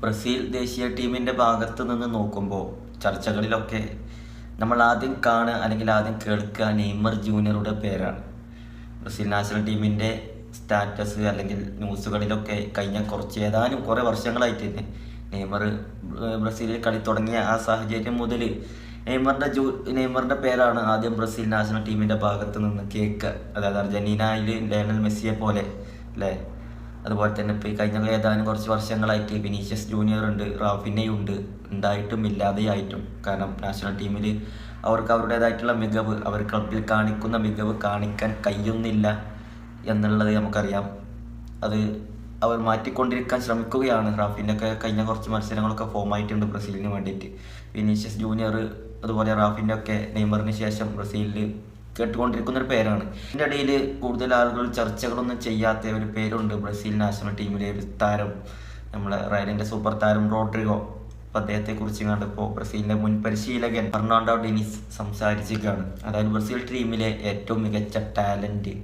Brazil ദേശീയ ടീമിൻ്റെ ഭാഗത്ത് നിന്ന് നോക്കുമ്പോൾ ചർച്ചകളിലൊക്കെ നമ്മൾ ആദ്യം കാണുക അല്ലെങ്കിൽ ആദ്യം കേൾക്കുക നെയ്മർ ജൂനിയറുടെ പേരാണ്. ബ്രസീൽ നാഷണൽ ടീമിൻ്റെ സ്റ്റാറ്റസ് അല്ലെങ്കിൽ ന്യൂസുകളിലൊക്കെ കഴിഞ്ഞ കുറേ വർഷങ്ങളായിട്ട് തന്നെ നെയ്മർ ബ്രസീലിൽ കളി തുടങ്ങിയ ആ സാഹചര്യം മുതൽ നെയ്മറിൻ്റെ പേരാണ് ആദ്യം ബ്രസീൽ നാഷണൽ ടീമിൻ്റെ ഭാഗത്ത് നിന്ന് കേൾക്കുക. അതായത് അർജന്റീനയിൽ ലയണൽ മെസ്സിയെ പോലെ അല്ലേ. അതുപോലെ തന്നെ ഇപ്പോൾ കഴിഞ്ഞ ഏതാനും കുറച്ച് വർഷങ്ങളായിട്ട് വിനീഷ്യസ് ജൂനിയർ ഉണ്ട്, റാഫിനയുണ്ട്, ഉണ്ടായിട്ടും ഇല്ലാതെയായിട്ടും. കാരണം നാഷണൽ ടീമിൽ അവർക്ക് അവരുടേതായിട്ടുള്ള മികവ്, അവർ ക്ലബിൽ കാണിക്കുന്ന മികവ് കാണിക്കാൻ കഴിയുന്നില്ല എന്നുള്ളത് നമുക്കറിയാം. അത് അവർ മാറ്റിക്കൊണ്ടിരിക്കാൻ ശ്രമിക്കുകയാണ്. റാഫിനൊക്കെ കഴിഞ്ഞ കുറച്ച് മത്സരങ്ങളൊക്കെ ഫോമായിട്ടുണ്ട് ബ്രസീലിന് വേണ്ടിയിട്ട്. വിനീഷ്യസ് ജൂനിയർ അതുപോലെ റാഫിൻ്റെ ഒക്കെ നെയ്മറിന് ശേഷം ബ്രസീലിൽ കേട്ടുകൊണ്ടിരിക്കുന്ന ഒരു പേരാണ്. ഇതിൻ്റെ ഇടയിൽ കൂടുതൽ ആളുകൾ ചർച്ചകളൊന്നും ചെയ്യാത്ത ഒരു പേരുണ്ട് ബ്രസീൽ നാഷണൽ ടീമിലെ ഒരു താരം, നമ്മളെ റയലിൻ്റെ സൂപ്പർ താരം റോഡ്രിഗോ. അപ്പം അദ്ദേഹത്തെക്കുറിച്ച് കണ്ടപ്പോൾ ബ്രസീലിൻ്റെ മുൻ പരിശീലകൻ ഫെർണാണ്ടോ ഡെനിസ് സംസാരിച്ചിരിക്കുകയാണ്. അതായത് ബ്രസീൽ ടീമിലെ ഏറ്റവും മികച്ച ടാലൻറ്റ്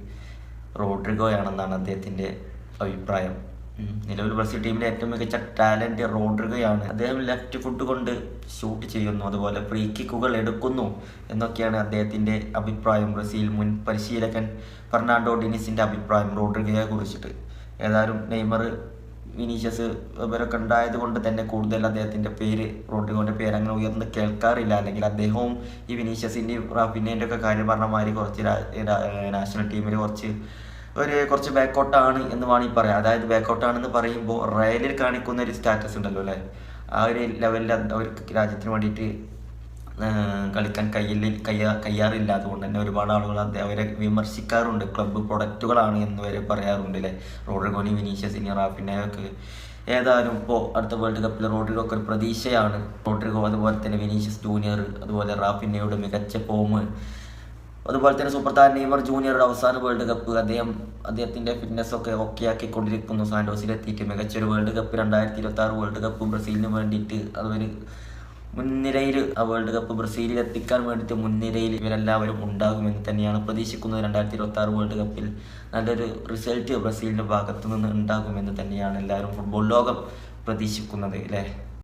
റോഡ്രിഗോയാണെന്നാണ് അദ്ദേഹത്തിൻ്റെ അഭിപ്രായം. നിലവിൽ ബ്രസീൽ ടീമിലെ ഏറ്റവും മികച്ച ടാലൻറ്റ് റോഡ്രിഗോയാണ്. അദ്ദേഹം ലെഫ്റ്റ് ഫുട്ട് കൊണ്ട് ഷൂട്ട് ചെയ്യുന്നു, അതുപോലെ ഫ്രീ കിക്കുകൾ എടുക്കുന്നു എന്നൊക്കെയാണ് അദ്ദേഹത്തിൻ്റെ അഭിപ്രായം. ബ്രസീൽ മുൻ പരിശീലകൻ ഫെർണാണ്ടോ ഡെനിസിൻ്റെ അഭിപ്രായം റോഡ്രിഗോയെ കുറിച്ചിട്ട്. ഏതായാലും നെയ്മർ, വിനീഷ്യസ് ഇവരൊക്കെ ഉണ്ടായത് കൊണ്ട് തന്നെ കൂടുതൽ അദ്ദേഹത്തിൻ്റെ പേര്, റോഡ്രിഗോൻ്റെ പേര് അങ്ങനെ ഉയർന്ന് കേൾക്കാറില്ല. അല്ലെങ്കിൽ അദ്ദേഹവും ഈ വിനീഷ്യസിൻ്റെയും റാഫിനേൻ്റെ ഒക്കെ കാര്യം പറഞ്ഞ മാതിരി കുറച്ച് നാഷണൽ ടീമിൽ കുറച്ച് ബാക്കൗട്ടാണ് എന്ന് വേണമെങ്കിൽ പറയാം. അതായത് ബാക്കൗട്ടാണെന്ന് പറയുമ്പോൾ റയലിൽ കാണിക്കുന്ന ഒരു സ്റ്റാറ്റസ് ഉണ്ടല്ലോ അല്ലേ, ആ ഒരു ലെവലിൽ അവർക്ക് രാജ്യത്തിന് വേണ്ടിയിട്ട് കളിക്കാൻ കഴിയാറില്ല. അതുകൊണ്ട് തന്നെ ഒരുപാട് ആളുകൾ അവരെ വിമർശിക്കാറുണ്ട്. ക്ലബ്ബ് പ്രൊഡക്റ്റുകളാണ് എന്ന് വരെ പറയാറുണ്ട് അല്ലേ, റോഡ്രിഗോനി, വിനീഷ്യസിനി, റാഫിനയൊക്കെ. ഏതായാലും ഇപ്പോൾ അടുത്ത വേൾഡ് കപ്പിൽ റോഡ്രിഗോക്ക് ഒരു പ്രതീക്ഷയാണ്. റോഡ്രിഗോ അതുപോലെ തന്നെ വിനീഷ്യസ് ജൂനിയർ അതുപോലെ റാഫിനയുടെ മികച്ച ഫോം, അതുപോലെ തന്നെ സൂപ്പർ താരം നെയ്മർ ജൂനിയറുടെ അവസാന വേൾഡ് കപ്പ് അദ്ദേഹത്തിൻ്റെ ഫിറ്റ്നസ്സൊക്കെ ഓക്കെ ആക്കിക്കൊണ്ടിരിക്കുന്നു. സാന്റോസിലെത്തിയിട്ട് മികച്ചൊരു വേൾഡ് കപ്പ് 2026 വേൾഡ് കപ്പ് ബ്രസീലിന് വേണ്ടിയിട്ട് അതൊരു മുൻനിരയിൽ, ആ വേൾഡ് കപ്പ് ബ്രസീലിൽ എത്തിക്കാൻ വേണ്ടിയിട്ട് മുൻനിരയിൽ ഇവരെല്ലാവരും ഉണ്ടാകുമെന്ന് തന്നെയാണ് പ്രതീക്ഷിക്കുന്നത്. 2026 വേൾഡ് കപ്പിൽ നല്ലൊരു റിസൾട്ട് ബ്രസീലിൻ്റെ ഭാഗത്തു നിന്ന് ഉണ്ടാകുമെന്ന് തന്നെയാണ് എല്ലാവരും ഫുട്ബോൾ ലോകം പ്രതീക്ഷിക്കുന്നത് അല്ലേ.